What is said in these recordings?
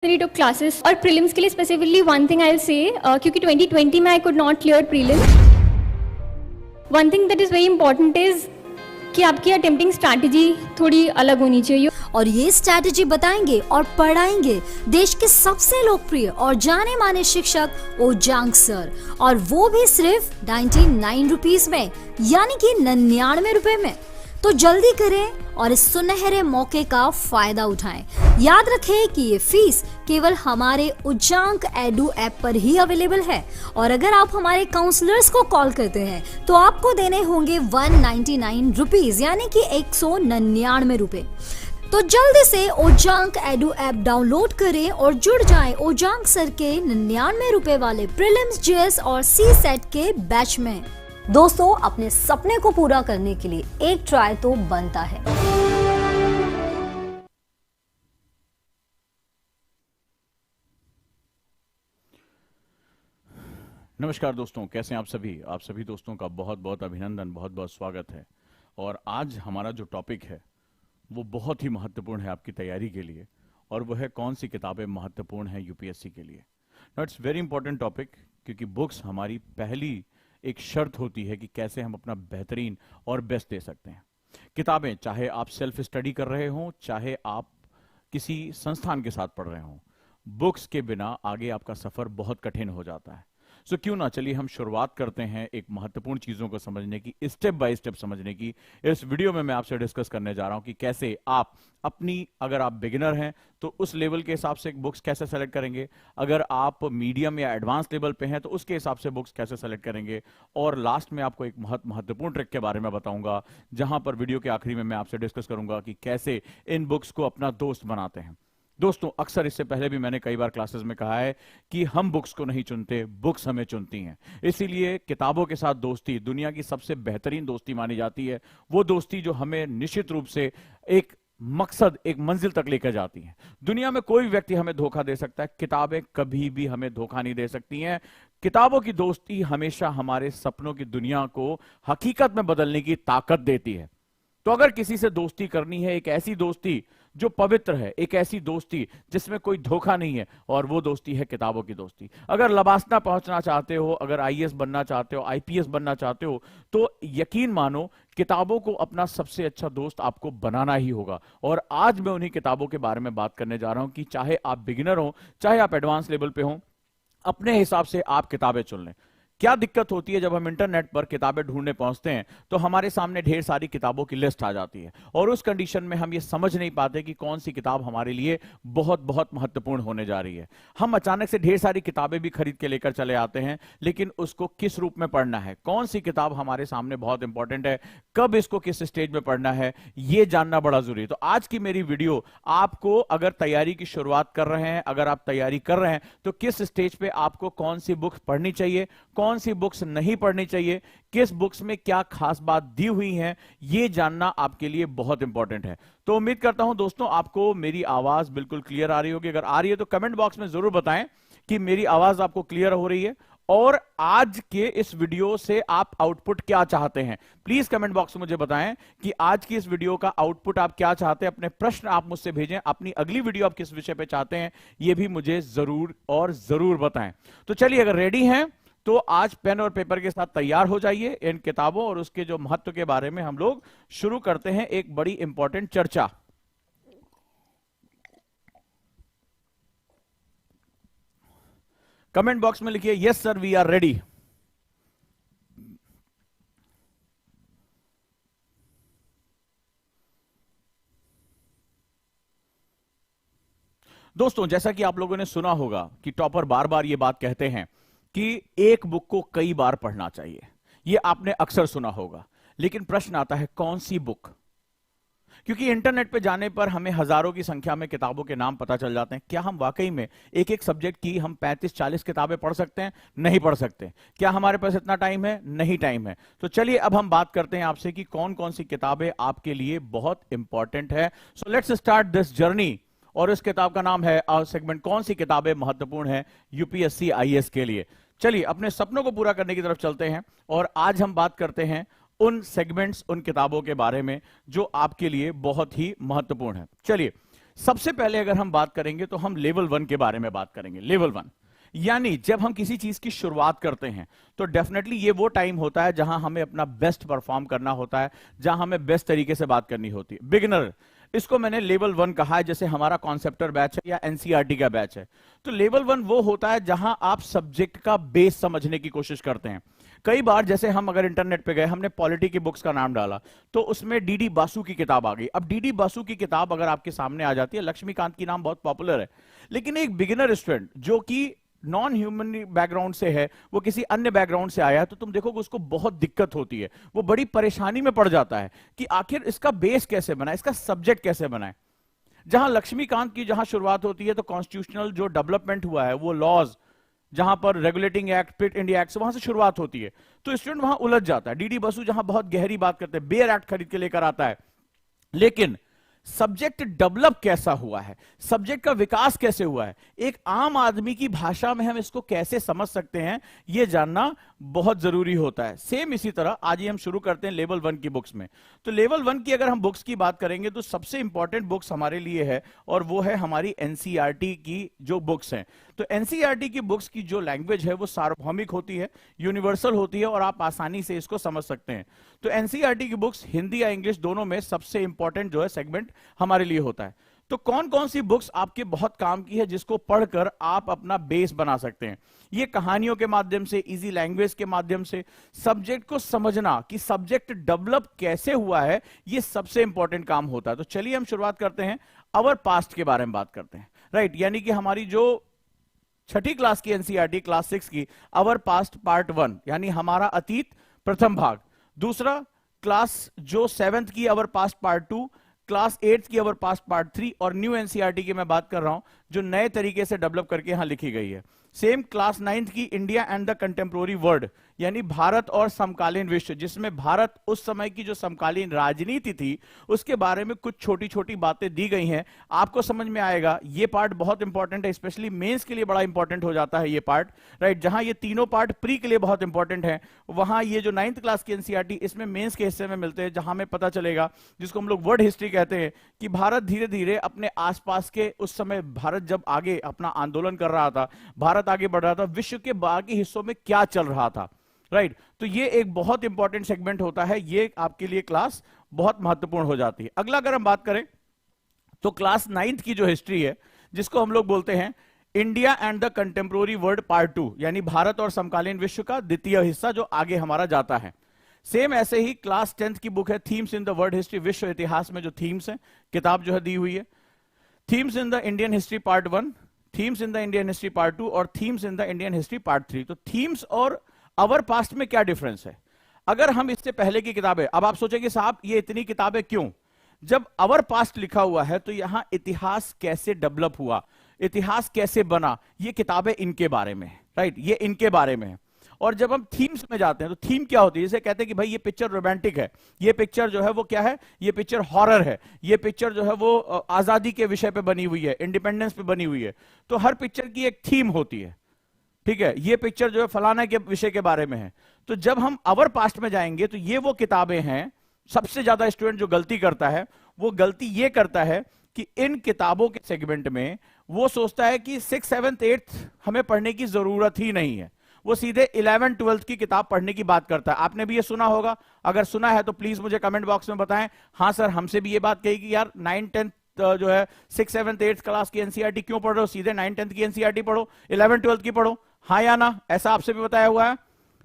took classes और prelims के लिए specifically one thing I'll say क्योंकि 2020 में I could not clear prelims. One thing that is very important is कि आपकी अटेम्प्टिंग स्ट्रैटेजी थोड़ी अलग होनी चाहिए और ये स्ट्रैटेजी बताएंगे और पढ़ाएंगे देश के सबसे लोकप्रिय और जाने माने शिक्षक ओजांग सर, और वो भी सिर्फ 99 रुपीज में, यानी कि 99 रुपए में। तो जल्दी करें और इस सुनहरे मौके का फायदा उठाएं। याद रखें कि ये फीस केवल हमारे उज्जांक एडू ऐप पर ही अवेलेबल है, और अगर आप हमारे काउंसलर्स को कॉल करते हैं तो आपको देने होंगे 199 रुपीज, यानी कि 199 रुपए। तो जल्दी से ओजांक एडू ऐप डाउनलोड करें और जुड़ जाएं ओजांक सर के 99 रुपए वाले प्रीलिम्स, जीएस और सी सेट के बैच में। दोस्तों, अपने सपने को पूरा करने के लिए एक ट्राई तो बनता है। नमस्कार दोस्तों, कैसे हैं आप सभी? आप सभी दोस्तों का बहुत बहुत अभिनंदन, बहुत बहुत स्वागत है। और आज हमारा जो टॉपिक है वो बहुत ही महत्वपूर्ण है आपकी तैयारी के लिए, और वो है कौन सी किताबें महत्वपूर्ण हैं यूपीएससी के लिए। इट्स वेरी इंपॉर्टेंट टॉपिक, क्योंकि बुक्स हमारी पहली एक शर्त होती है कि कैसे हम अपना बेहतरीन और बेस्ट दे सकते हैं। किताबें, चाहे आप सेल्फ स्टडी कर रहे हों, चाहे आप किसी संस्थान के साथ पढ़ रहे हों, बुक्स के बिना आगे आपका सफर बहुत कठिन हो जाता है। सो क्यों ना चलिए हम शुरुआत करते हैं एक महत्वपूर्ण चीजों को समझने की, स्टेप बाय स्टेप समझने की। इस वीडियो में मैं आपसे डिस्कस करने जा रहा हूं कि कैसे आप अपनी, अगर आप बिगिनर हैं तो उस लेवल के हिसाब से बुक्स कैसे सेलेक्ट करेंगे, अगर आप मीडियम या एडवांस लेवल पे हैं तो उसके हिसाब से बुक्स कैसे सेलेक्ट करेंगे, और लास्ट में आपको एक महत्वपूर्ण ट्रिक के बारे में बताऊंगा, जहां पर वीडियो के आखिरी में मैं आपसे डिस्कस करूंगा कि कैसे इन बुक्स को अपना दोस्त बनाते हैं। दोस्तों, अक्सर इससे पहले भी मैंने कई बार क्लासेस में कहा है कि हम बुक्स को नहीं चुनते, बुक्स हमें चुनती हैं। इसीलिए किताबों के साथ दोस्ती दुनिया की सबसे बेहतरीन दोस्ती मानी जाती है। वो दोस्ती जो हमें निश्चित रूप से एक मकसद, एक मंजिल तक लेकर जाती है। दुनिया में कोई व्यक्ति हमें धोखा दे सकता है, किताबें कभी भी हमें धोखा नहीं दे सकती हैं। किताबों की दोस्ती हमेशा हमारे सपनों की दुनिया को हकीकत में बदलने की ताकत देती है। तो अगर किसी से दोस्ती करनी है, एक ऐसी दोस्ती जो पवित्र है, एक ऐसी दोस्ती जिसमें कोई धोखा नहीं है, और वो दोस्ती है किताबों की दोस्ती। अगर लबासना पहुंचना चाहते हो, अगर आईएएस बनना चाहते हो, आईपीएस बनना चाहते हो, तो यकीन मानो किताबों को अपना सबसे अच्छा दोस्त आपको बनाना ही होगा। और आज मैं उन्हीं किताबों के बारे में बात करने जा रहा हूं कि चाहे आप बिगिनर हो, चाहे आप एडवांस लेवल पे हो, अपने हिसाब से आप किताबें चुन लें। क्या दिक्कत होती है जब हम इंटरनेट पर किताबें ढूंढने पहुंचते हैं तो हमारे सामने ढेर सारी किताबों की लिस्ट आ जाती है, और उस कंडीशन में हम ये समझ नहीं पाते कि कौन सी किताब हमारे लिए बहुत बहुत महत्वपूर्ण होने जा रही है। हम अचानक से ढेर सारी किताबें भी खरीद के लेकर चले आते हैं, लेकिन उसको किस रूप में पढ़ना है, कौन सी किताब हमारे सामने बहुत इंपॉर्टेंट है, कब इसको किस स्टेज में पढ़ना है, ये जानना बड़ा जरूरी है। तो आज की मेरी वीडियो आपको, अगर तैयारी की शुरुआत कर रहे हैं, अगर आप तैयारी कर रहे हैं, तो किस स्टेज पे आपको कौन सी बुक्स पढ़नी चाहिए, कौन सी बुक्स नहीं पढ़नी चाहिए, किस बुक्स में क्या खास बात दी हुई है, यह जानना आपके लिए बहुत इंपॉर्टेंट है। तो उम्मीद करता हूं दोस्तों आपको मेरी आवाज बिल्कुल क्लियर आ रही होगी। अगर आ रही है तो कमेंट बॉक्स में जरूर बताएं कि मेरी आवाज आपको क्लियर हो रही है, और आज के इस वीडियो से आप आउटपुट क्या चाहते हैं। प्लीज कमेंट बॉक्स में मुझे बताएं कि आज की इस वीडियो का आउटपुट आप क्या चाहते हैं। अपने प्रश्न आप मुझसे भेजें, अपनी अगली वीडियो आप किस विषय पे चाहते हैं यह भी मुझे जरूर और जरूर बताएं। तो चलिए, अगर रेडी हैं तो आज पेन और पेपर के साथ तैयार हो जाइए। इन किताबों और उसके जो महत्व के बारे में हम लोग शुरू करते हैं एक बड़ी इंपॉर्टेंट चर्चा। कमेंट बॉक्स में लिखिए yes sir, we are ready. दोस्तों, जैसा कि आप लोगों ने सुना होगा कि टॉपर बार बार ये बात कहते हैं कि एक बुक को कई बार पढ़ना चाहिए। यह आपने अक्सर सुना होगा, लेकिन प्रश्न आता है कौन सी बुक? क्योंकि इंटरनेट पे जाने पर हमें हजारों की संख्या में किताबों के नाम पता चल जाते हैं। क्या हम वाकई में एक एक सब्जेक्ट की हम 35-40 किताबें पढ़ सकते हैं? नहीं पढ़ सकते। क्या हमारे पास इतना टाइम है? नहीं टाइम है। तो चलिए अब हम बात करते हैं आपसे कि कौन कौन सी किताबें आपके लिए बहुत इंपॉर्टेंट है। So let's start this journey. और इस किताब का नाम है सेगमेंट कौन सी किताबें महत्वपूर्ण है यूपीएससी आईएएस के लिए। चलिए अपने सपनों को पूरा करने की तरफ चलते हैं, और आज हम बात करते हैं उन सेगमेंट्स, उन किताबों के बारे में जो आपके लिए बहुत ही महत्वपूर्ण है। चलिए, सबसे पहले अगर हम बात करेंगे तो हम लेवल 1 के बारे में बात करेंगे। लेवल 1 यानी जब हम किसी चीज की शुरुआत करते हैं तो डेफिनेटली ये वो टाइम होता है जहां हमें अपना बेस्ट परफॉर्म करना होता है, जहां हमें बेस्ट तरीके से बात करनी होती है। बिगिनर, इसको मैंने लेवल 1 कहा है, जैसे हमारा कॉन्सेप्टर बैच है या एनसीईआरटी का बैच है। तो लेवल 1 वो होता है जहां आप सब्जेक्ट का बेस समझने की कोशिश करते हैं। कई बार जैसे हम अगर इंटरनेट पे गए, हमने पॉलिटी की बुक्स का नाम डाला तो उसमें डीडी बासु की किताब आ गई। अब डीडी बासु की किताब अगर आपके सामने आ जाती है, लक्ष्मीकांत की नाम बहुत पॉपुलर है, लेकिन एक बिगिनर स्टूडेंट जो कि नॉन ह्यूमन बैकग्राउंड से है, वो किसी अन्य बैकग्राउंड से आया है, तो तुम देखोगे उसको बहुत दिक्कत होती है, वो बड़ी परेशानी में पड़ जाता है कि आखिर इसका बेस कैसे बनाए, इसका सब्जेक्ट कैसे बनाए। जहां लक्ष्मीकांत की जहां शुरुआत होती है तो कॉन्स्टिट्यूशनल जो डेवलपमेंट हुआ है, वो लॉज, जहां पर रेगुलेटिंग एक्ट, पिट इंडिया एक्ट, वहां से शुरुआत होती है, तो स्टूडेंट वहां उलझ जाता है। डीडी बसु जहां बहुत गहरी बात करते हैं, बेयर एक्ट खरीद के लेकर आता है, लेकिन सब्जेक्ट डेवलप कैसा हुआ है, सब्जेक्ट का विकास कैसे हुआ है, एक आम आदमी की भाषा में हम इसको कैसे समझ सकते हैं, यह जानना बहुत जरूरी होता है। सेम इसी तरह आज ही हम शुरू करते हैं लेवल 1 की बुक्स में। तो लेवल 1 की अगर हम बुक्स की बात करेंगे तो सबसे इंपॉर्टेंट बुक्स हमारे लिए है और वो है हमारी एनसीईआरटी की जो बुक्स हैं। तो एनसीईआरटी की बुक्स की जो लैंग्वेज है वो सार्वभौमिक होती है, यूनिवर्सल होती है और आप आसानी से इसको समझ सकते हैं। तो एनसीईआरटी की बुक्स हिंदी या इंग्लिश दोनों में सबसे इंपॉर्टेंट जो है सेगमेंट हमारे लिए होता है। तो कौन कौन सी बुक्स आपके बहुत काम की है जिसको पढ़कर आप अपना बेस बना सकते हैं? ये कहानियों के माध्यम से, इजी लैंग्वेज के माध्यम से सब्जेक्ट को समझना कि सब्जेक्ट डेवलप कैसे हुआ है, ये सबसे इंपॉर्टेंट काम होता है। तो चलिए हम शुरुआत करते हैं, अवर पास्ट के बारे में बात करते हैं। राइट, यानी कि हमारी जो 6ठी क्लास की एनसीईआरटी क्लास 6 की अवर पास्ट पार्ट 1 यानी हमारा अतीत प्रथम भाग, दूसरा क्लास जो 7th की अवर पास्ट पार्ट 2, क्लास 8th की अवर पास्ट पार्ट 3 और न्यू एनसीईआरटी की मैं बात कर रहा हूं जो नए तरीके से डेवलप करके यहां लिखी गई है। सेम क्लास 9th की India and the contemporary world यानी भारत और समकालीन विश्व, जिसमें भारत उस समय की जो समकालीन राजनीति थी उसके बारे में कुछ छोटी छोटी बातें दी गई हैं। आपको समझ में आएगा, ये पार्ट बहुत इंपॉर्टेंट है, स्पेशली मेंस के लिए बड़ा इंपॉर्टेंट हो जाता है ये पार्ट। राइट, जहां ये तीनों पार्ट प्री के लिए बहुत इंपॉर्टेंट है, वहां ये जो 9th क्लास की एनसीईआरटी इसमें मेंस के हिस्से में मिलते हैं, जहां हमें पता चलेगा, जिसको हम लोग वर्ल्ड हिस्ट्री कहते हैं, कि भारत धीरे धीरे अपने आसपास के, उस समय भारत जब आगे अपना आंदोलन कर रहा था, भारत आगे बढ़ रहा था, विश्व के बाकी हिस्सों में क्या चल रहा था। राइट, तो ये एक बहुत इंपॉर्टेंट सेगमेंट होता है, ये आपके लिए क्लास बहुत महत्वपूर्ण हो जाती है। अगला अगर हम बात करें तो क्लास 9th की जो हिस्ट्री है, जिसको हम लोग बोलते हैं India and the contemporary world part 2 यानी भारत और समकालीन विश्व का द्वितीय हिस्सा जो आगे हमारा जाता है। सेम ऐसे ही क्लास 10th की बुक है themes in the world history, विश्व इतिहास में जो थीम्स है, किताब जो है दी हुई है। Themes in the Indian history part 1, themes in the Indian history part 2 और themes in the Indian history part 3। तो थीम्स और अवर पास्ट में क्या डिफरेंस है? अगर हम इससे पहले की किताबें, अब आप सोचेंगे साहब ये इतनी किताबें क्यों? जब अवर पास्ट लिखा हुआ है तो यहां इतिहास कैसे डेवलप हुआ, इतिहास कैसे बना, ये किताबें इनके बारे में है। राइट, ये इनके बारे में है। और जब हम थीम्स में जाते हैं तो थीम क्या होती है? जैसे कहते हैं कि भाई ये पिक्चर रोमांटिक है, ये पिक्चर जो है वो क्या है, ये पिक्चर हॉरर है, ये पिक्चर जो है वो आजादी के विषय पे बनी हुई है, इंडिपेंडेंस पे बनी हुई है। तो हर पिक्चर की एक थीम होती है, ठीक है, ये पिक्चर जो है फलाना के विषय के बारे में है। तो जब हम अवर पास्ट में जाएंगे तो ये वो किताबें हैं, सबसे ज्यादा स्टूडेंट जो गलती करता है वो गलती ये करता है कि इन किताबों के सेगमेंट में वो सोचता है कि 6th 7th 8th हमें पढ़ने की जरूरत ही नहीं है, वो सीधे 11th 12th की किताब पढ़ने की बात करता है। आपने भी ये सुना होगा, अगर सुना है तो प्लीज मुझे कमेंट बॉक्स में बताएं। हाँ सर, हमसे भी ये बात कही कि यार 9th 10th जो है 6th 7th 8th क्लास की एनसीईआरटी क्यों पढ़ रहे हो, सीधे 9th 10th की एनसीईआरटी पढ़ो, 11th 12th की पढ़ो। हाँ या ना, ऐसा आपसे भी बताया हुआ है,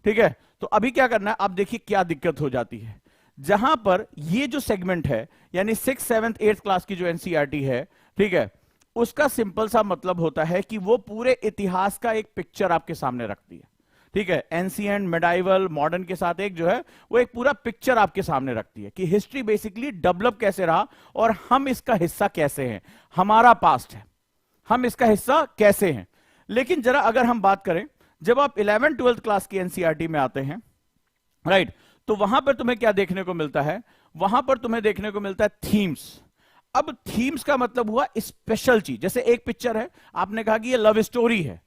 ठीक है। तो अभी क्या करना है, आप देखिए क्या दिक्कत हो जाती है। जहां पर ये जो सेगमेंट है यानी 6th 7th 8th क्लास की जो एनसीईआरटी है, ठीक है, उसका सिंपल सा मतलब होता है कि वो पूरे इतिहास का एक पिक्चर आपके सामने रखती है, ठीक है। एंशिएंट, मिडाइवल, मॉडर्न के साथ एक जो है वो एक पूरा पिक्चर आपके सामने रखती है कि हिस्ट्री बेसिकली डेवलप कैसे रहा और हम इसका हिस्सा कैसे हैं, हमारा पास्ट है, हम इसका हिस्सा कैसे हैं। लेकिन जरा अगर हम बात करें, जब आप 11th 12th क्लास की एनसीईआरटी में आते हैं, राइट, तो वहां पर तुम्हें क्या देखने को मिलता है, वहां पर तुम्हें देखने को मिलता है थीम्स। अब थीम्स का मतलब हुआ स्पेशल चीज। जैसे एक पिक्चर है, आपने कहा कि ये लव स्टोरी है,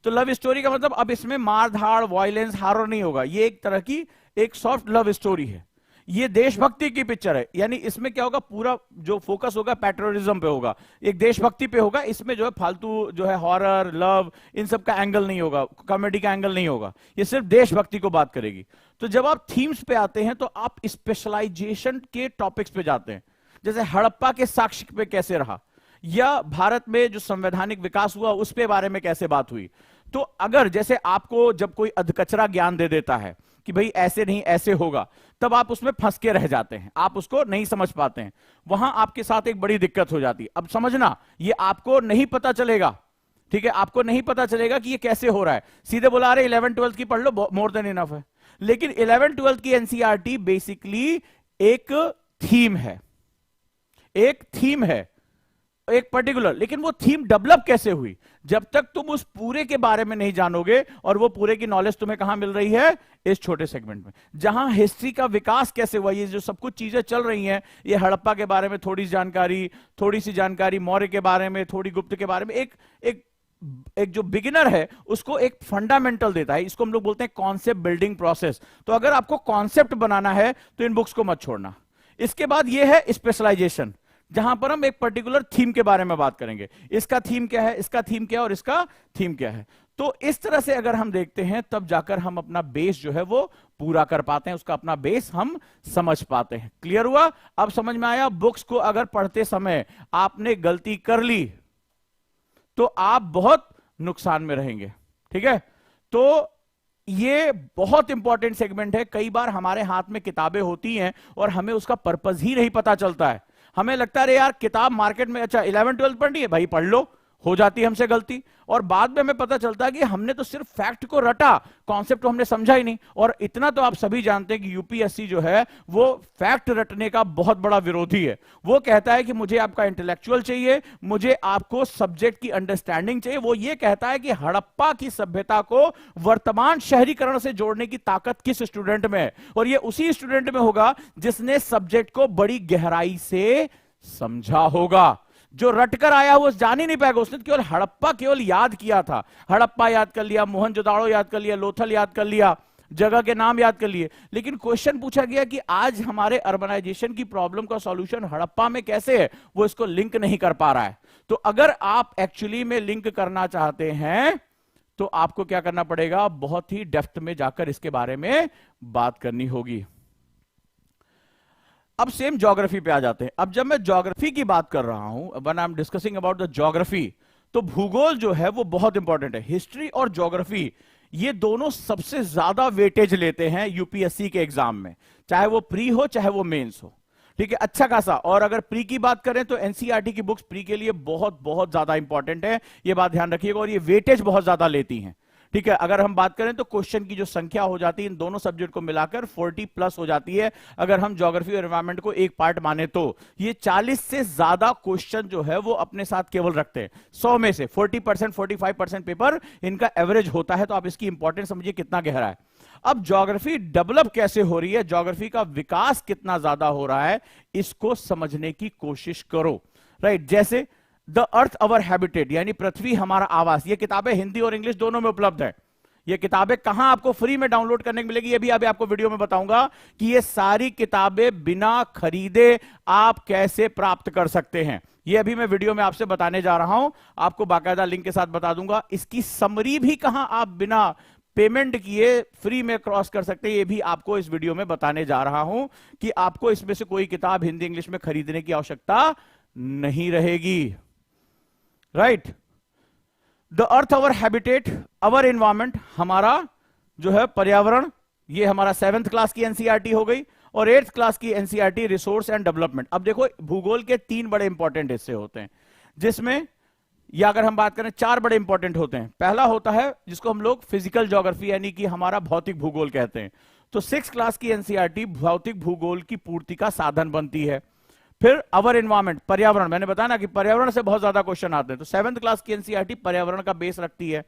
तो लव स्टोरी का मतलब अब इसमें मार धाड़, वायलेंस, हॉरर नहीं होगा, ये एक तरह की एक सॉफ्ट लव स्टोरी है। ये देशभक्ति की पिक्चर है, यानी इसमें क्या होगा, पूरा जो फोकस होगा पैट्रियोटिज्म पे होगा, एक देशभक्ति पे होगा। इसमें जो है फालतू जो है हॉरर, लव, इन सब का एंगल नहीं होगा, कॉमेडी का एंगल नहीं होगा, ये सिर्फ देशभक्ति को बात करेगी। तो जब आप थीम्स पे आते हैं तो आप स्पेशलाइजेशन के टॉपिक्स पे जाते हैं, जैसे हड़प्पा के साक्ष्य पे कैसे रहा, या भारत में जो संवैधानिक विकास हुआ उस पे बारे में कैसे बात हुई। तो अगर जैसे आपको जब कोई अधकचरा ज्ञान दे देता है कि भाई ऐसे नहीं ऐसे होगा, तब आप उसमें फंस के रह जाते हैं, आप उसको नहीं समझ पाते हैं, वहां आपके साथ एक बड़ी दिक्कत हो जाती है। अब समझना, ये आपको नहीं पता चलेगा, ठीक है, आपको नहीं पता चलेगा कि ये कैसे हो रहा है। सीधे बोला रहे 11th-12th की पढ़ लो, मोर देन इनफ है। लेकिन 11th-12th की एनसीईआरटी बेसिकली एक थीम है, एक थीम है, एक पर्टिकुलर। लेकिन वो थीम डेवलप कैसे हुई, जब तक तुम उस पूरे के बारे में नहीं जानोगे, और वो पूरे की नॉलेज तुम्हें कहां मिल रही है, इस छोटे सेगमेंट में, जहां हिस्ट्री का विकास कैसे हुआ, ये जो सब कुछ चीजें चल रही हैं, ये हड़प्पा के बारे में थोड़ी जानकारी, थोड़ी सी जानकारी मौर्य के बारे में, थोड़ी गुप्त के बारे में, एक जो बिगिनर है उसको एक फंडामेंटल देता है। इसको हम लोग बोलते हैं कॉन्सेप्ट बिल्डिंग प्रोसेस। तो अगर आपको कॉन्सेप्ट बनाना है तो इन बुक्स को मत छोड़ना। इसके बाद ये है स्पेशलाइजेशन, जहां पर हम एक पर्टिकुलर थीम के बारे में बात करेंगे, इसका थीम क्या है, इसका थीम क्या है, और इसका थीम क्या है। तो इस तरह से अगर हम देखते हैं तब जाकर हम अपना बेस जो है वो पूरा कर पाते हैं, उसका अपना बेस हम समझ पाते हैं। क्लियर हुआ? अब समझ में आया? बुक्स को अगर पढ़ते समय आपने गलती कर ली तो आप बहुत नुकसान में रहेंगे, ठीक है। तो ये बहुत इंपॉर्टेंट सेगमेंट है। कई बार हमारे हाथ में किताबें होती हैं और हमें उसका पर्पस ही नहीं पता चलता है। हमें लगता है अरे यार किताब मार्केट में, अच्छा 11th-12th पढ़नी है भाई पढ़ लो, हो जाती है हमसे गलती, और बाद में हमें पता चलता है कि हमने तो सिर्फ फैक्ट को रटा, कॉन्सेप्ट को हमने समझा ही नहीं। और इतना तो आप सभी जानते हैं कि यूपीएससी जो है वो फैक्ट रटने का बहुत बड़ा विरोधी है। वो कहता है कि मुझे आपका इंटेलेक्चुअल चाहिए, मुझे आपको सब्जेक्ट की अंडरस्टैंडिंग चाहिए। वो ये कहता है कि हड़प्पा की सभ्यता को वर्तमान शहरीकरण से जोड़ने की ताकत किस स्टूडेंट में है, और ये उसी स्टूडेंट में होगा जिसने सब्जेक्ट को बड़ी गहराई से समझा होगा। जो रटकर आया वो जान ही नहीं पाएगा, उसने केवल हड़प्पा केवल याद किया था, हड़प्पा याद कर लिया, मोहनजोदाड़ो याद कर लिया, लोथल याद कर लिया, जगह के नाम याद कर लिए। लेकिन क्वेश्चन पूछा गया कि आज हमारे अर्बनाइजेशन की प्रॉब्लम का सॉल्यूशन हड़प्पा में कैसे है, वो इसको लिंक नहीं कर पा रहा है। तो अगर आप एक्चुअली में लिंक करना चाहते हैं तो आपको क्या करना पड़ेगा, बहुत ही डेप्थ में जाकर इसके बारे में बात करनी होगी। अब सेम ज्योग्राफी पे आ जाते हैं। अब जब मैं ज्योग्राफी की बात कर रहा हूं, when I am discussing about the geography, तो भूगोल जो है वो बहुत इंपॉर्टेंट है। हिस्ट्री और ज्योग्राफी ये दोनों सबसे ज्यादा वेटेज लेते हैं यूपीएससी के एग्जाम में, चाहे वो प्री हो चाहे वो मेंस हो, ठीक है, अच्छा खासा। और अगर प्री की बात करें तो एनसीईआरटी की बुक्स प्री के लिए बहुत बहुत ज्यादा इंपॉर्टेंट है, ये बात ध्यान रखिएगा, और ये वेटेज बहुत ज्यादा लेती हैं, ठीक है। अगर हम बात करें तो क्वेश्चन की जो संख्या हो जाती है इन दोनों सब्जेक्ट को मिलाकर 40+ हो जाती है। अगर हम ज्योग्राफी और एनवायरनमेंट को एक पार्ट माने तो ये 40 से ज्यादा क्वेश्चन जो है वो अपने साथ केवल रखते हैं। 100 में से 40%, 45% पेपर इनका एवरेज होता है। तो आप इसकी इंपॉर्टेंस समझिए कितना गहरा है। अब ज्योग्राफी डेवलप कैसे हो रही है, ज्योग्राफी का विकास कितना ज्यादा हो रहा है, इसको समझने की कोशिश करो, राइट। जैसे द अर्थ अवर हैबिटेट, यानी पृथ्वी हमारा आवास, ये किताबें हिंदी और इंग्लिश दोनों में उपलब्ध है। ये किताबें कहां आपको फ्री में डाउनलोड करने को मिलेगी, ये भी अभी आपको वीडियो में बताऊंगा कि ये सारी किताबें बिना खरीदे आप कैसे प्राप्त कर सकते हैं। ये अभी मैं वीडियो में आपसे बताने जा रहा हूं, आपको बाकायदा लिंक के साथ बता दूंगा। इसकी समरी भी कहां आप बिना पेमेंट किए फ्री में क्रॉस कर सकते हैं, ये भी आपको इस वीडियो में बताने जा रहा हूं कि आपको इसमें से कोई किताब हिंदी इंग्लिश में खरीदने की आवश्यकता नहीं रहेगी, right. The earth our habitat, our environment, हमारा जो है पर्यावरण, ये हमारा 7th क्लास की एनसीईआरटी हो गई। और 8th क्लास की एनसीईआरटी रिसोर्स एंड डेवलपमेंट। अब देखो भूगोल के 3 बड़े इंपॉर्टेंट हिस्से होते हैं, जिसमें या अगर हम बात करें 4 बड़े इंपॉर्टेंट होते हैं। पहला होता है जिसको हम लोग फिजिकल ज्योग्राफी यानी कि हमारा भौतिक भूगोल कहते हैं। तो 6th क्लास की एनसीईआरटी भौतिक भूगोल की पूर्ति का साधन बनती है। फिर अवर एनवायरमेंट, पर्यावरण, मैंने बताया ना कि पर्यावरण से बहुत ज्यादा क्वेश्चन आते हैं, तो 7th क्लास की एनसीईआरटी पर्यावरण का बेस रखती है।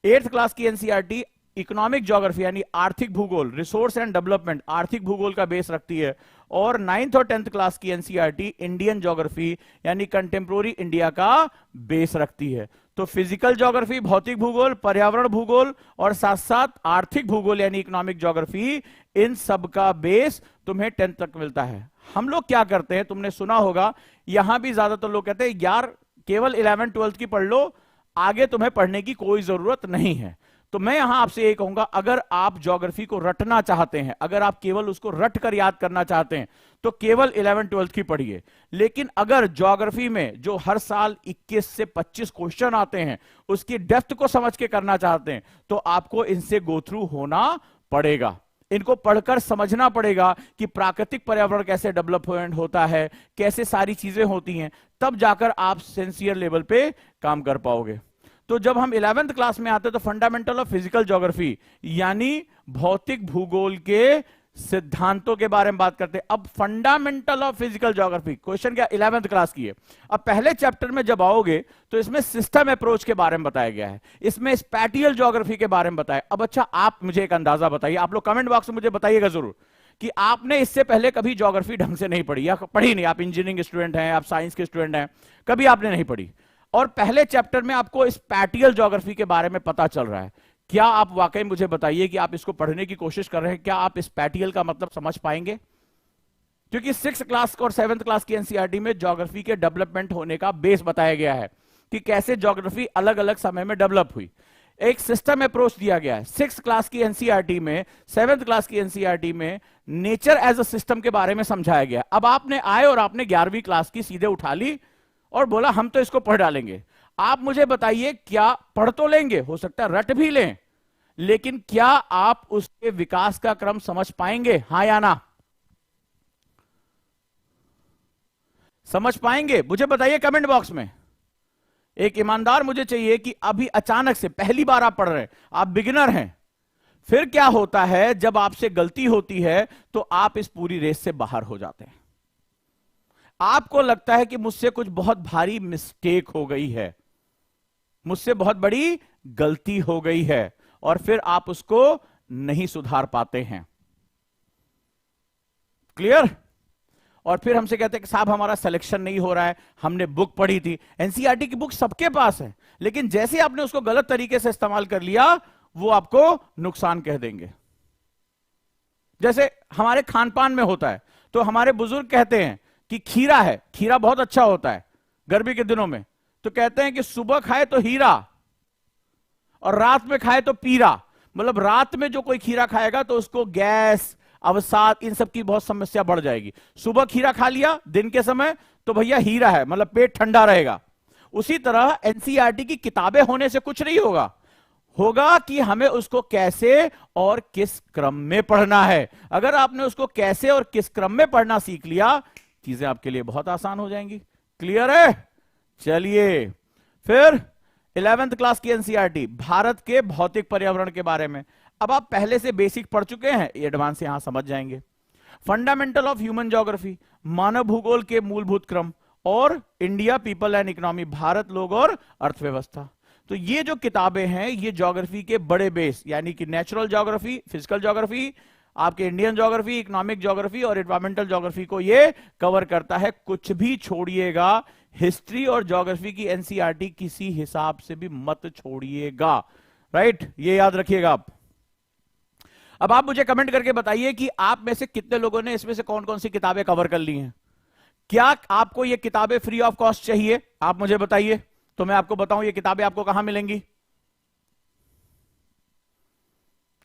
8th क्लास की एनसीईआरटी इकोनॉमिक ज्योग्राफी यानी आर्थिक भूगोल, रिसोर्स एंड डेवलपमेंट, आर्थिक भूगोल का बेस रखती है। और 9th और 10th क्लास की एनसीईआरटी इंडियन ज्योग्राफी यानी कंटेम्प्रोरी इंडिया का बेस रखती है। तो फिजिकल ज्योग्राफी, भौतिक भूगोल, पर्यावरण भूगोल और साथ साथ आर्थिक भूगोल यानी इकोनॉमिक ज्योग्राफी, इन सब का बेस तुम्हें 10th तक मिलता है। हम लोग क्या करते हैं, तुमने सुना होगा, यहां भी ज्यादातर लोग कहते हैं यार केवल 11th 12th की पढ़ लो, आगे तुम्हें पढ़ने की कोई जरूरत नहीं है। तो मैं यहां आपसे ये कहूंगा, अगर आप ज्योग्राफी को रटना चाहते हैं, अगर आप केवल उसको रट कर याद करना चाहते हैं, तो केवल 11th 12th की पढ़िए। लेकिन अगर ज्योग्राफी में जो हर साल 21 से 25 क्वेश्चन आते हैं, उसकी डेप्थ को समझ के करना चाहते हैं, तो आपको इनसे गो थ्रू होना पड़ेगा। इनको पढ़कर समझना पड़ेगा कि प्राकृतिक पर्यावरण कैसे डेवलपमेंट होता है, कैसे सारी चीजें होती हैं, तब जाकर आप सिंसियर लेवल पे काम कर पाओगे। तो जब हम 11th क्लास में आते हैं तो फंडामेंटल ऑफ फिजिकल ज्योग्राफी यानी भौतिक भूगोल के सिद्धांतों के बारे में बात करते हैं। अब fundamental of physical geography question क्या 11th क्लास की है। अब पहले चैप्टर में जब आओगे तो इसमें सिस्टम अप्रोच के बारे में बताया गया है, इसमें स्पैटियल ज्योग्राफी के बारे में बताया। अब अच्छा, आप मुझे एक अंदाजा बताइए, आप लोग कमेंट बॉक्स में मुझे बताइएगा जरूर कि आपने इससे पहले कभी ज्योग्राफी ढंग से नहीं पढ़ी या पढ़ी नहीं। आप इंजीनियरिंग स्टूडेंट हैं, आप साइंस के स्टूडेंट हैं, कभी आपने नहीं पढ़ी, और पहले चैप्टर में आपको स्पैटियल ज्योग्राफी के बारे में पता चल रहा है। क्या आप वाकई मुझे बताइए कि आप इसको पढ़ने की कोशिश कर रहे हैं, क्या आप स्पैटियल का मतलब समझ पाएंगे? क्योंकि 6th क्लास और 7th क्लास की एनसीईआरटी में ज्योग्राफी के डेवलपमेंट होने का बेस बताया गया है कि कैसे ज्योग्राफी अलग अलग समय में डेवलप हुई। एक सिस्टम अप्रोच दिया गया है। 6th क्लास की एनसीईआरटी में, 7th क्लास की एनसीईआरटी में नेचर एज अ सिस्टम के बारे में समझाया गया। अब आपने आए और आपने 11वीं क्लास की सीधे उठा ली और बोला हम तो इसको पढ़ डालेंगे। आप मुझे बताइए, क्या पढ़ तो लेंगे, हो सकता है रट भी लें, लेकिन क्या आप उसके विकास का क्रम समझ पाएंगे? हां या ना? समझ पाएंगे? मुझे बताइए कमेंट बॉक्स में। एक ईमानदार मुझे चाहिए कि अभी अचानक से पहली बार आप पढ़ रहे हैं, आप बिगिनर हैं, फिर क्या होता है जब आपसे गलती होती है तो आप इस पूरी रेस से बाहर हो जाते हैं। आपको लगता है कि मुझसे कुछ बहुत भारी मिस्टेक हो गई है, मुझसे बहुत बड़ी गलती हो गई है, और फिर आप उसको नहीं सुधार पाते हैं। क्लियर? और फिर हमसे कहते हैं कि साहब हमारा सिलेक्शन नहीं हो रहा है, हमने बुक पढ़ी थी। एनसीईआरटी की बुक सबके पास है, लेकिन जैसे आपने उसको गलत तरीके से इस्तेमाल कर लिया, वो आपको नुकसान कह देंगे। जैसे हमारे खान पान में होता है, तो हमारे बुजुर्ग कहते हैं कि खीरा है, खीरा बहुत अच्छा होता है गर्मी के दिनों में, तो कहते हैं कि सुबह खाए तो हीरा और रात में खाए तो पीरा। मतलब रात में जो कोई खीरा खाएगा तो उसको गैस, अवसाद, इन सब की बहुत समस्या बढ़ जाएगी। सुबह खीरा खा लिया दिन के समय तो भैया हीरा है, मतलब पेट ठंडा रहेगा। उसी तरह एनसीईआरटी की किताबें होने से कुछ नहीं होगा, होगा कि हमें उसको कैसे और किस क्रम में पढ़ना है। अगर आपने उसको कैसे और किस क्रम में पढ़ना सीख लिया, चीजें आपके लिए बहुत आसान हो जाएंगी। क्लियर है? चलिए फिर 11th क्लास की एनसीईआरटी भारत के भौतिक पर्यावरण के बारे में। अब आप पहले से बेसिक पढ़ चुके हैं, एडवांस यहां समझ जाएंगे। फंडामेंटल ऑफ ह्यूमन ज्योग्राफी, मानव भूगोल के मूलभूत क्रम, और India people and economy, Bharat, लोग और अर्थव्यवस्था। तो ये जो किताबें हैं ये ज्योग्राफी के बड़े बेस, यानी कि नेचुरल ज्योग्राफी, फिजिकल ज्योग्राफी, आपके इंडियन ज्योग्राफी, इकोनॉमिक ज्योग्राफी और एनवायरमेंटल ज्योग्राफी को ये कवर करता है। कुछ भी छोड़िएगा, हिस्ट्री और ज्योग्राफी की एनसीईआरटी किसी हिसाब से भी मत छोड़िएगा। राइट, ये याद रखिएगा आप। अब आप मुझे कमेंट करके बताइए कि आप में से कितने लोगों ने इसमें से कौन कौन सी किताबें कवर कर ली हैं। क्या आपको ये किताबें फ्री ऑफ कॉस्ट चाहिए? आप मुझे बताइए, तो मैं आपको बताऊं ये किताबें आपको कहां मिलेंगी।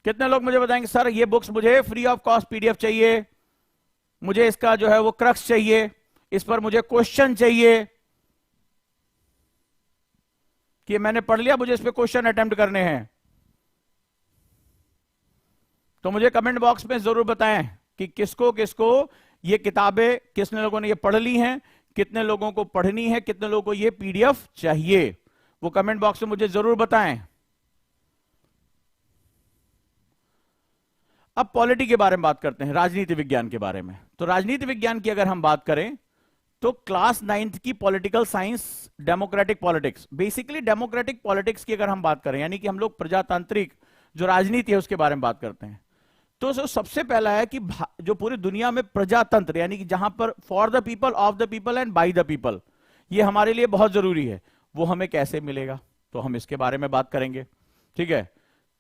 कितने लोग मुझे बताएंगे सर ये बुक्स मुझे फ्री ऑफ कॉस्ट पीडीएफ चाहिए, मुझे इसका जो है वो क्रक्स चाहिए, इस पर मुझे क्वेश्चन चाहिए कि मैंने पढ़ लिया, मुझे इस पे क्वेश्चन अटेम्प्ट करने हैं। तो मुझे कमेंट बॉक्स में जरूर बताएं कि किसको किसको ये किताबें, कितने लोगों ने ये पढ़ ली हैं, कितने लोगों को पढ़नी है, कितने लोगों को ये पीडीएफ चाहिए, वो कमेंट बॉक्स में मुझे जरूर बताएं। अब पॉलिटी के बारे में बात करते हैं, राजनीति विज्ञान के बारे में। तो राजनीति विज्ञान की अगर हम बात करें तो क्लास 9th की political science, democratic politics, basically democratic politics की अगर हम बात करें, यानी कि हम लोग प्रजातांत्रिक जो राजनीति है उसके बारे में बात करते हैं, तो सबसे पहला है कि जो पूरी दुनिया में प्रजातंत्र, यानी कि जहां पर for the people, of the people and by the people, ये हमारे लिए बहुत जरूरी है, वो हमें कैसे मिलेगा। तो हम इसके बारे में बात करेंगे। ठीक है,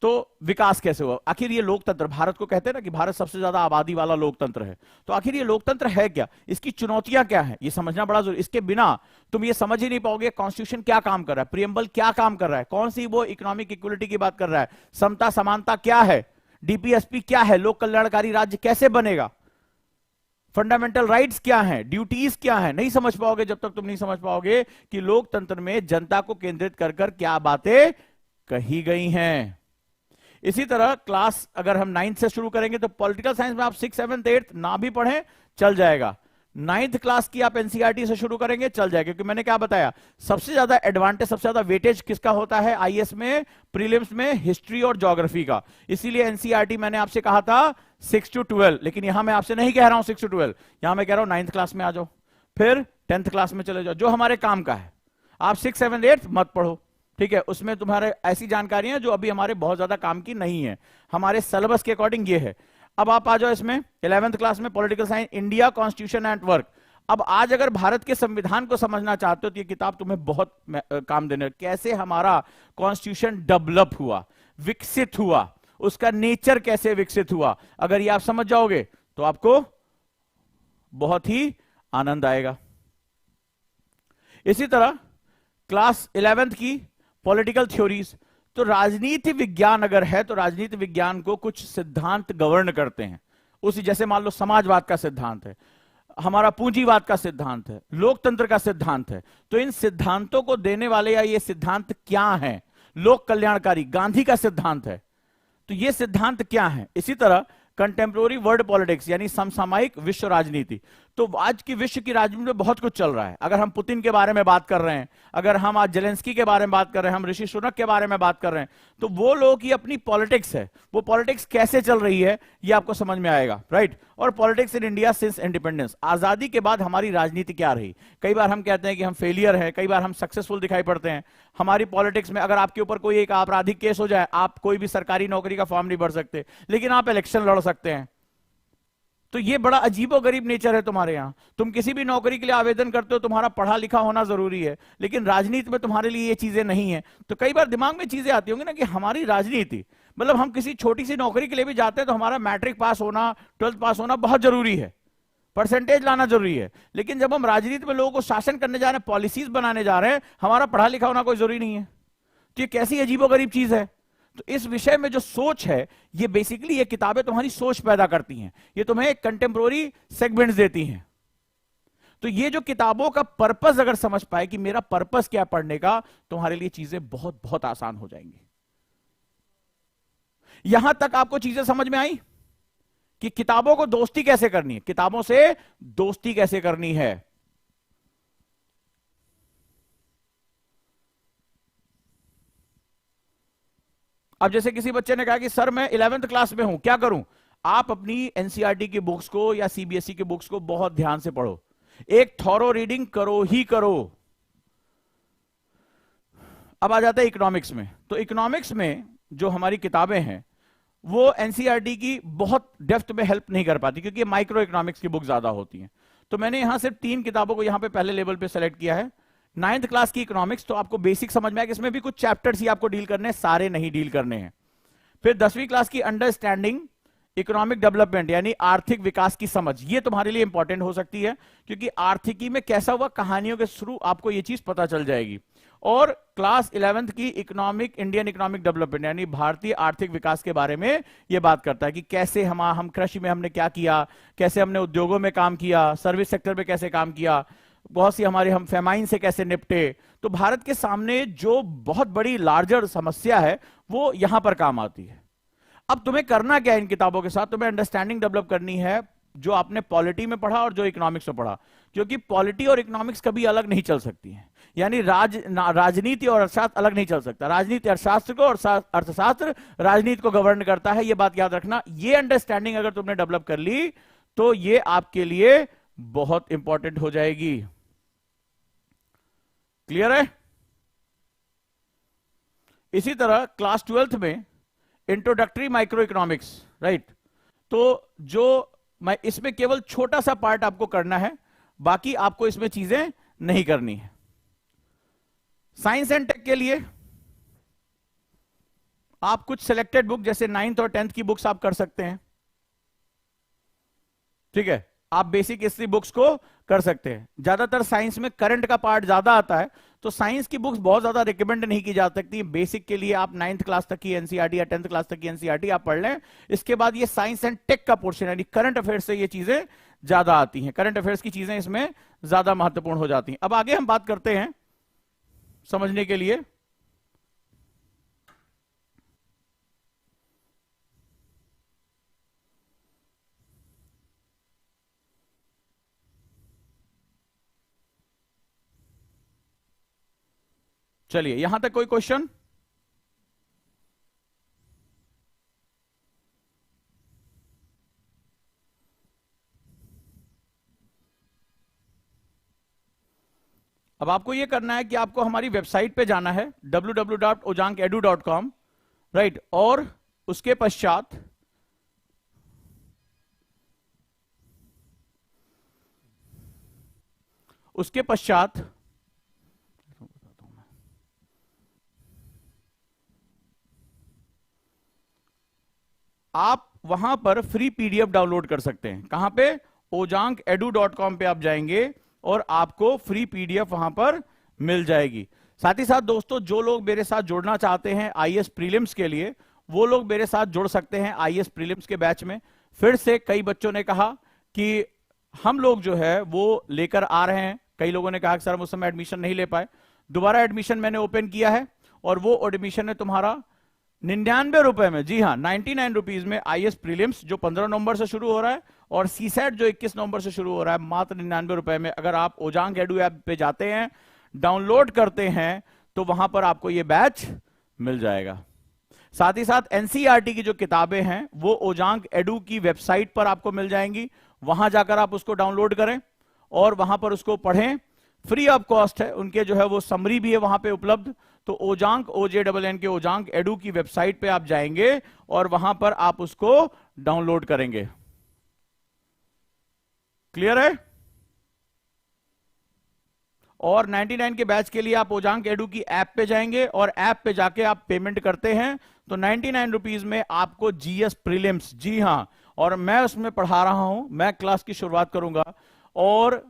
तो विकास कैसे हुआ, आखिर ये लोकतंत्र, भारत को कहते हैं ना कि भारत सबसे ज्यादा आबादी वाला लोकतंत्र है, तो आखिर ये लोकतंत्र है क्या, इसकी चुनौतियां क्या है, ये समझना बड़ा जरूरी। इसके बिना तुम ये समझ ही नहीं पाओगे कॉन्स्टिट्यूशन क्या काम कर रहा है, प्रियम्बल क्या काम कर रहा है, कौन सी वो इकोनॉमिक इक्वलिटी की बात कर रहा है, समता समानता क्या है, डीपीएसपी क्या है, लोक कल्याणकारी राज्य कैसे बनेगा, फंडामेंटल राइट्स क्या हैं, ड्यूटीज क्या हैं, नहीं समझ पाओगे जब तक तुम नहीं समझ पाओगे कि लोकतंत्र में जनता को केंद्रित कर कर क्या बातें कही गई हैं। इसी तरह क्लास अगर हम 9th से शुरू करेंगे तो पॉलिटिकल साइंस में आप 6th 7th 8th ना भी पढ़ें चल जाएगा। 9th क्लास की आप एनसीईआरटी से शुरू करेंगे चल जाएगा, क्योंकि मैंने क्या बताया, सबसे ज्यादा एडवांटेज, सबसे ज्यादा वेटेज किसका होता है आईएएस में, प्रीलिम्स में, हिस्ट्री और ज्योग्राफी का। इसीलिए एनसीईआरटी मैंने आपसे कहा था 6 to 12, लेकिन यहां मैं आपसे नहीं कह रहा हूं 6 to 12, यहां मैं कह रहा हूं 9th क्लास में आ जाओ, फिर 10th क्लास में चले जाओ, जो हमारे काम का है। आप 6 7 8 मत पढ़ो, ठीक है, उसमें तुम्हारे ऐसी जानकारियां जो अभी हमारे बहुत ज्यादा काम की नहीं है, हमारे सिलेबस के अकॉर्डिंग ये है। अब आप आ जाओ इसमें 11th क्लास में political science, India constitution and work. अब आज अगर भारत के संविधान को समझना चाहते हो तो ये किताब तुम्हें बहुत काम देने, कैसे हमारा कॉन्स्टिट्यूशन डेवलप हुआ, विकसित हुआ, उसका नेचर कैसे विकसित हुआ, अगर ये आप समझ जाओगे तो आपको बहुत ही आनंद आएगा। इसी तरह क्लास 11th की पॉलिटिकल थ्योरीज, तो राजनीति विज्ञान अगर है तो राजनीति विज्ञान को कुछ सिद्धांत गवर्न करते हैं, उसी जैसे मान लो समाजवाद का सिद्धांत है, हमारा पूंजीवाद का सिद्धांत है, लोकतंत्र का सिद्धांत है, तो इन सिद्धांतों को देने वाले या ये सिद्धांत क्या हैं, लोक कल्याणकारी गांधी का सिद्धांत है, तो ये सिद्धांत क्या है। इसी तरह कंटेम्प्रोरी वर्ल्ड पॉलिटिक्स यानी समसामयिक विश्व राजनीति, तो आज की विश्व की राजनीति में बहुत कुछ चल रहा है। अगर हम पुतिन के बारे में बात कर रहे हैं, अगर हम आज जेलेंस्की के बारे में बात कर रहे हैं, हम ऋषि सुनक के बारे में बात कर रहे हैं, तो वो लोग की अपनी पॉलिटिक्स है, वो पॉलिटिक्स कैसे चल रही है ये आपको समझ में आएगा, राइट। और politics in India since independence, आजादी के बाद हमारी राजनीति क्या रही। कई बार हम कहते हैं कि हम फेलियर है, कई बार हम सक्सेसफुल दिखाई पड़ते हैं हमारी पॉलिटिक्स में। अगर आपके ऊपर कोई एक आपराधिक केस हो जाए, आप कोई भी सरकारी नौकरी का फॉर्म नहीं भर सकते, लेकिन आप इलेक्शन लड़ सकते हैं, तो ये बड़ा अजीबोगरीब नेचर है तुम्हारे यहां। तुम किसी भी नौकरी के लिए आवेदन करते हो, तुम्हारा पढ़ा लिखा होना जरूरी है, लेकिन राजनीति में तुम्हारे लिए ये चीजें नहीं है। तो कई बार दिमाग में चीजें आती होंगी ना कि हमारी राजनीति, मतलब हम किसी छोटी सी नौकरी के लिए भी जाते हैं तो हमारा मैट्रिक पास होना, 12th पास होना बहुत जरूरी है, परसेंटेज लाना जरूरी है, लेकिन जब हम राजनीति में लोगों को शासन करने जा रहे हैं, पॉलिसीज बनाने जा रहे हैं, हमारा पढ़ा लिखा होना कोई जरूरी नहीं है। तो ये कैसी अजीबोगरीब चीज है। तो इस विषय में जो सोच है, ये बेसिकली ये किताबें तुम्हारी सोच पैदा करती हैं, ये तुम्हें कंटेम्प्रोरी सेगमेंट्स देती हैं। तो ये जो किताबों का पर्पस अगर समझ पाए कि मेरा पर्पस क्या पढ़ने का, तुम्हारे लिए चीजें बहुत बहुत आसान हो जाएंगी। यहां तक आपको चीजें समझ में आई कि किताबों को दोस्ती कैसे करनी है, किताबों से दोस्ती कैसे करनी है। अब जैसे किसी बच्चे ने कहा कि सर मैं 11th क्लास में हूं, क्या करूं। आप अपनी एनसीईआरटी की बुक्स को या सीबीएसई की बुक्स को बहुत ध्यान से पढ़ो, एक थॉरो रीडिंग करो ही करो। अब आ जाता है इकोनॉमिक्स में, तो इकोनॉमिक्स में जो हमारी किताबें हैं वो एनसीईआरटी की बहुत डेप्थ में हेल्प नहीं कर पाती, क्योंकि माइक्रो इकोनॉमिक्स की बुक ज्यादा होती हैं। तो मैंने यहां सिर्फ 3 किताबों को यहां पे पहले लेवल पे सेलेक्ट किया है। 9th क्लास की इकोनॉमिक्स, तो आपको बेसिक समझ में आया कि इसमें भी कुछ चैप्टर्स ही आपको डील करने हैं, सारे नहीं डील करने हैं। फिर 10वीं क्लास की अंडरस्टैंडिंग इकोनॉमिक डेवलपमेंट यानी आर्थिक विकास की समझ, ये तुम्हारे लिए इंपॉर्टेंट हो सकती है, क्योंकि आर्थिकी में कैसा हुआ, कहानियों के थ्रू आपको ये चीज पता चल जाएगी। और क्लास 11th की इकोनॉमिक इंडियन इकोनॉमिक डेवलपमेंट यानी भारतीय आर्थिक विकास के बारे में ये बात करता है कि कैसे हम कृषि में हमने क्या किया, कैसे हमने उद्योगों में काम किया, सर्विस सेक्टर में कैसे काम किया, बहुत सी हमारे हम फेमाइन से कैसे निपटे। तो भारत के सामने जो बहुत बड़ी लार्जर समस्या है वो यहां पर काम आती है। अब तुम्हें करना क्या है इन किताबों के साथ, तुम्हें अंडरस्टैंडिंग डेवलप करनी है जो आपने पॉलिटी में पढ़ा और जो इकोनॉमिक्स में पढ़ा, क्योंकि पॉलिटी और इकोनॉमिक्स कभी अलग नहीं चल सकती हैं। यानी राजनीति और अर्थशास्त्र अलग नहीं चल सकता, राजनीति अर्थशास्त्र को और अर्थशास्त्र राजनीति को गवर्न करता है, ये बात याद रखना। ये अंडरस्टैंडिंग अगर तुमने डेवलप कर ली तो ये आपके लिए बहुत इंपॉर्टेंट हो जाएगी। क्लियर है। इसी तरह क्लास 12th में इंट्रोडक्टरी माइक्रो इकोनॉमिक्स, राइट। तो जो मैं इसमें केवल छोटा सा पार्ट आपको करना है, बाकी आपको इसमें चीजें नहीं करनी है। साइंस एंड टेक के लिए आप कुछ सिलेक्टेड बुक जैसे 9th और 10th की बुक्स आप कर सकते हैं, ठीक है। आप बेसिक हिस्ट्री बुक्स को कर सकते हैं। ज्यादातर साइंस में करंट का पार्ट ज्यादा आता है, तो साइंस की बुक्स बहुत ज्यादा रिकमेंड नहीं की जा सकती। बेसिक के लिए आप 9th क्लास तक की एनसीईआरटी या 10th क्लास तक की एनसीईआरटी आप पढ़ लें। इसके बाद ये साइंस एंड टेक का पोर्शन यानी करंट अफेयर्स से ये चीजें ज्यादा आती हैं, करंट अफेयर्स की चीजें इसमें ज्यादा महत्वपूर्ण हो जाती हैं। अब आगे हम बात करते हैं समझने के लिए, चलिए यहां तक कोई क्वेश्चन? अब आपको यह करना है कि आपको हमारी वेबसाइट पे जाना है www.ojankedu.com, राइट। और उसके पश्चात आप वहां पर फ्री पीडीएफ डाउनलोड कर सकते हैं। कहां पे? ojankedu.com पे आप जाएंगे और आपको फ्री पीडीएफ वहां पर मिल जाएगी। साथ ही साथ दोस्तों, जो लोग मेरे साथ जुड़ना चाहते हैं आईएएस प्रीलिम्स के लिए, वो लोग मेरे साथ जुड़ सकते हैं आईएएस प्रीलिम्स के बैच में। फिर से कई बच्चों ने कहा कि हम लोग जो है वो लेकर आ रहे हैं। कई लोगों ने कहा कि सर हम उस समय एडमिशन नहीं ले पाए। दोबारा एडमिशन मैंने ओपन किया है और वो एडमिशन है तुम्हारा 99 रुपए में, जी हाँ 99 रुपीज में आईएएस प्रीलिम्स जो 15 नवंबर से शुरू हो रहा है और सीसेट जो 21 नवंबर से शुरू हो रहा है, मात्र 99 रुपए में। अगर आप ओजांग एडू ऐप पे जाते हैं, डाउनलोड करते हैं, तो वहां पर आपको ये बैच मिल जाएगा। साथ ही साथ एनसीईआरटी की जो किताबें हैं वो ओजांग एडू की वेबसाइट पर आपको मिल जाएंगी। वहां जाकर आप उसको डाउनलोड करें और वहां पर उसको पढ़ें, फ्री ऑफ कॉस्ट है। उनके जो है वो समरी भी है वहां पे उपलब्ध। तो ओजांग OJNN के ओजांग एडू की वेबसाइट पे आप जाएंगे और वहां पर आप उसको डाउनलोड करेंगे। क्लियर है? और 99 के बैच के लिए आप ओजांग एडू की ऐप पे जाएंगे और ऐप पे जाके आप पेमेंट करते हैं तो 99 रुपीज में आपको जीएस प्रीलिम्स, जी हां, और मैं उसमें पढ़ा रहा हूं, मैं क्लास की शुरुआत करूंगा और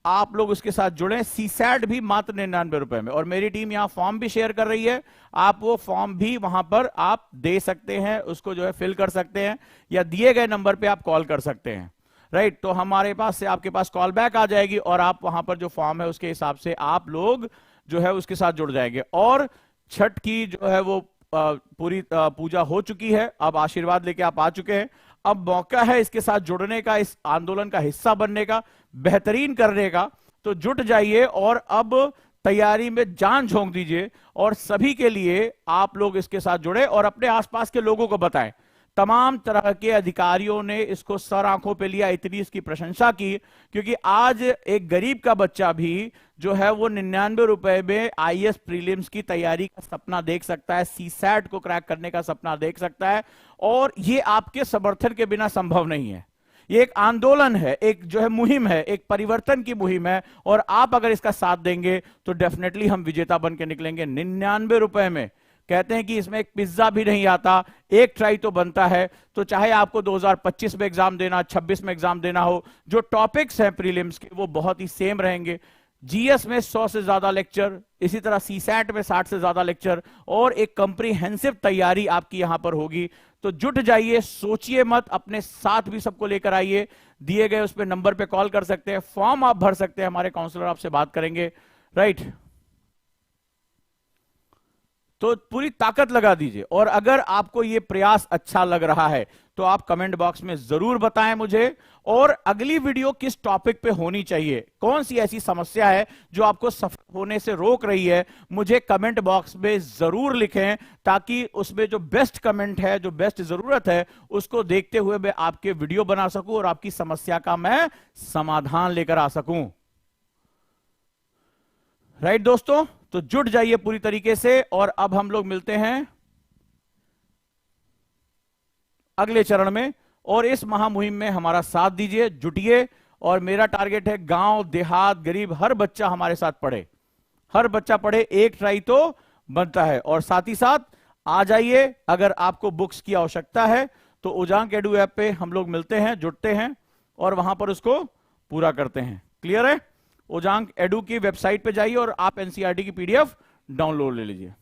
आप लोग उसके साथ जुड़े। सीसैट भी मात्र 99 रुपए में, और मेरी टीम यहां फॉर्म भी शेयर कर रही है। आप वो फॉर्म भी वहां पर आप दे सकते हैं, उसको जो है फिल कर सकते हैं या दिए गए नंबर पे आप कॉल कर सकते हैं, राइट। तो हमारे पास से आपके पास कॉल बैक आ जाएगी और आप वहां पर जो फॉर्म है उसके हिसाब से आप लोग जो है उसके साथ जुड़ जाएंगे। और छठ की जो है वो पूरी पूजा हो चुकी है, अब आशीर्वाद लेके आप आ चुके हैं। अब मौका है इसके साथ जुड़ने का, इस आंदोलन का हिस्सा बनने का, बेहतरीन करने का। तो जुट जाइए और अब तैयारी में जान झोंक दीजिए और सभी के लिए आप लोग इसके साथ जुड़े और अपने आसपास के लोगों को बताएं। तमाम तरह के अधिकारियों ने इसको सर आंखों पे लिया, इतनी इसकी प्रशंसा की, क्योंकि आज एक गरीब का बच्चा भी जो है वो 99 रुपए में आईएएस प्रीलिम्स की तैयारी का सपना देख सकता है, सीसैट को क्रैक करने का सपना देख सकता है। और ये आपके समर्थन के बिना संभव नहीं है। ये एक आंदोलन है, एक जो है मुहिम है, एक परिवर्तन की मुहिम है, और आप अगर इसका साथ देंगे तो डेफिनेटली हम विजेता बन के निकलेंगे। 99 रुपए में, कहते हैं कि इसमें एक पिज्जा भी नहीं आता, एक ट्राई तो बनता है। तो चाहे आपको 2025 में एग्जाम देना, 26 में एग्जाम देना हो, जो टॉपिक्स हैं प्रीलिम्स के वो बहुत ही सेम रहेंगे। जीएस में 100 से ज्यादा लेक्चर, इसी तरह सीसैट में 60 से ज्यादा लेक्चर, और एक कंप्रीहेंसिव तैयारी आपकी यहां पर होगी। तो जुट जाइए, सोचिए मत, अपने साथ भी सबको लेकर आइए। दिए गए उस पर नंबर पे कॉल कर सकते हैं, फॉर्म आप भर सकते हैं, हमारे काउंसलर आपसे बात करेंगे, राइट। तो पूरी ताकत लगा दीजिए। और अगर आपको यह प्रयास अच्छा लग रहा है तो आप कमेंट बॉक्स में जरूर बताएं मुझे, और अगली वीडियो किस टॉपिक पे होनी चाहिए, कौन सी ऐसी समस्या है जो आपको सफल होने से रोक रही है, मुझे कमेंट बॉक्स में जरूर लिखें, ताकि उसमें जो बेस्ट कमेंट है, जो बेस्ट जरूरत है, उसको देखते हुए मैं आपके वीडियो बना सकूं और आपकी समस्या का मैं समाधान लेकर आ सकूं। राइट दोस्तों, तो जुट जाइए पूरी तरीके से। और अब हम लोग मिलते हैं अगले चरण में, और इस महामुहिम में हमारा साथ दीजिए, जुटिए। और मेरा टारगेट है गांव देहात गरीब हर बच्चा हमारे साथ पढ़े, हर बच्चा पढ़े, एक ट्राई तो बनता है। और साथ ही साथ आ जाइए। अगर आपको बुक्स की आवश्यकता है तो उजांक एडू ऐप पे हम लोग मिलते हैं, जुड़ते हैं और वहां पर उसको पूरा करते हैं। क्लियर है? उजांक एडू की वेबसाइट पे जाइए और आप एनसीईआरटी की पीडीएफ डाउनलोड ले लीजिए।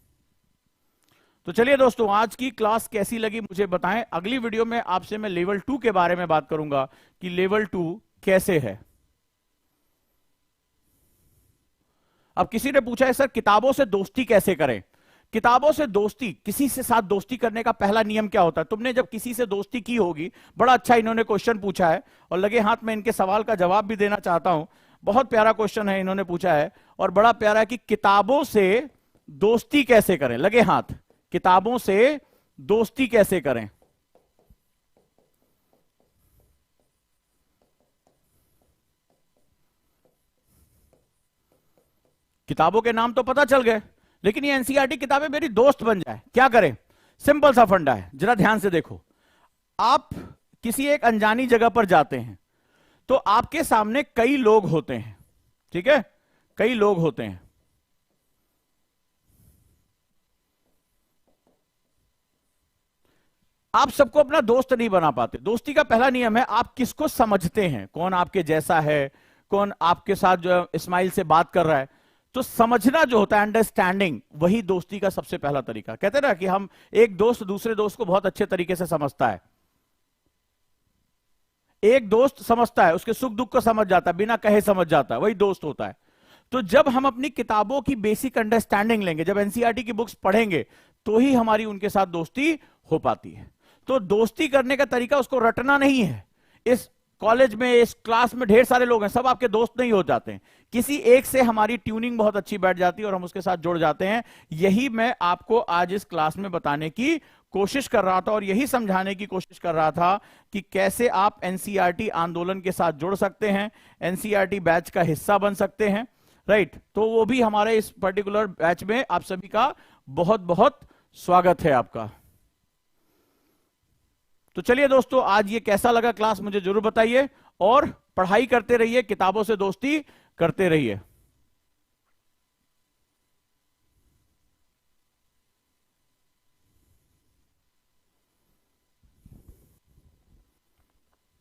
तो चलिए दोस्तों, आज की क्लास कैसी लगी मुझे बताएं। अगली वीडियो में आपसे मैं लेवल 2 के बारे में बात करूंगा कि लेवल 2 कैसे है। अब किसी ने पूछा है सर किताबों से दोस्ती कैसे करें। किताबों से दोस्ती, किसी से साथ दोस्ती करने का पहला नियम क्या होता है? तुमने जब किसी से दोस्ती की होगी, बड़ा अच्छा इन्होंने क्वेश्चन पूछा है और लगे हाथ में इनके सवाल का जवाब भी देना चाहता हूं। बहुत प्यारा क्वेश्चन है इन्होंने पूछा है और बड़ा प्यारा है कि किताबों से दोस्ती कैसे करें। लगे हाथ, किताबों से दोस्ती कैसे करें। किताबों के नाम तो पता चल गए, लेकिन ये एनसीईआरटी किताबें मेरी दोस्त बन जाए, क्या करें? सिंपल सा फंडा है, जरा ध्यान से देखो। आप किसी एक अनजानी जगह पर जाते हैं तो आपके सामने कई लोग होते हैं, ठीक है? कई लोग होते हैं। आप सबको अपना दोस्त नहीं बना पाते। दोस्ती का पहला नियम है आप किसको समझते हैं, कौन आपके जैसा है, कौन आपके साथ जो स्माइल से बात कर रहा है। तो समझना जो होता है, अंडरस्टैंडिंग, वही दोस्ती का सबसे पहला तरीका। कहते हैं ना कि हम एक दोस्त दूसरे दोस्त को बहुत अच्छे तरीके से समझता है। एक दोस्त समझता है, उसके सुख दुख को समझ जाता है, बिना कहे समझ जाता है, वही दोस्त होता है। तो जब हम अपनी किताबों की बेसिक अंडरस्टैंडिंग लेंगे, जब एनसीईआरटी की बुक्स पढ़ेंगे, तो ही हमारी उनके साथ दोस्ती हो पाती है। तो दोस्ती करने का तरीका उसको रटना नहीं है। इस कॉलेज में, इस क्लास में ढेर सारे लोग हैं, सब आपके दोस्त नहीं हो जाते हैं। किसी एक से हमारी ट्यूनिंग बहुत अच्छी बैठ जाती है और हम उसके साथ जुड़ जाते हैं। यही मैं आपको आज इस क्लास में बताने की कोशिश कर रहा था और यही समझाने की कोशिश कर रहा था कि कैसे आप एनसीईआरटी आंदोलन के साथ जुड़ सकते हैं, एनसीईआरटी बैच का हिस्सा बन सकते हैं, राइट? तो वो भी हमारे इस पर्टिकुलर बैच में आप सभी का बहुत बहुत स्वागत है आपका। तो चलिए दोस्तों, आज ये कैसा लगा क्लास मुझे जरूर बताइए और पढ़ाई करते रहिए, किताबों से दोस्ती करते रहिए।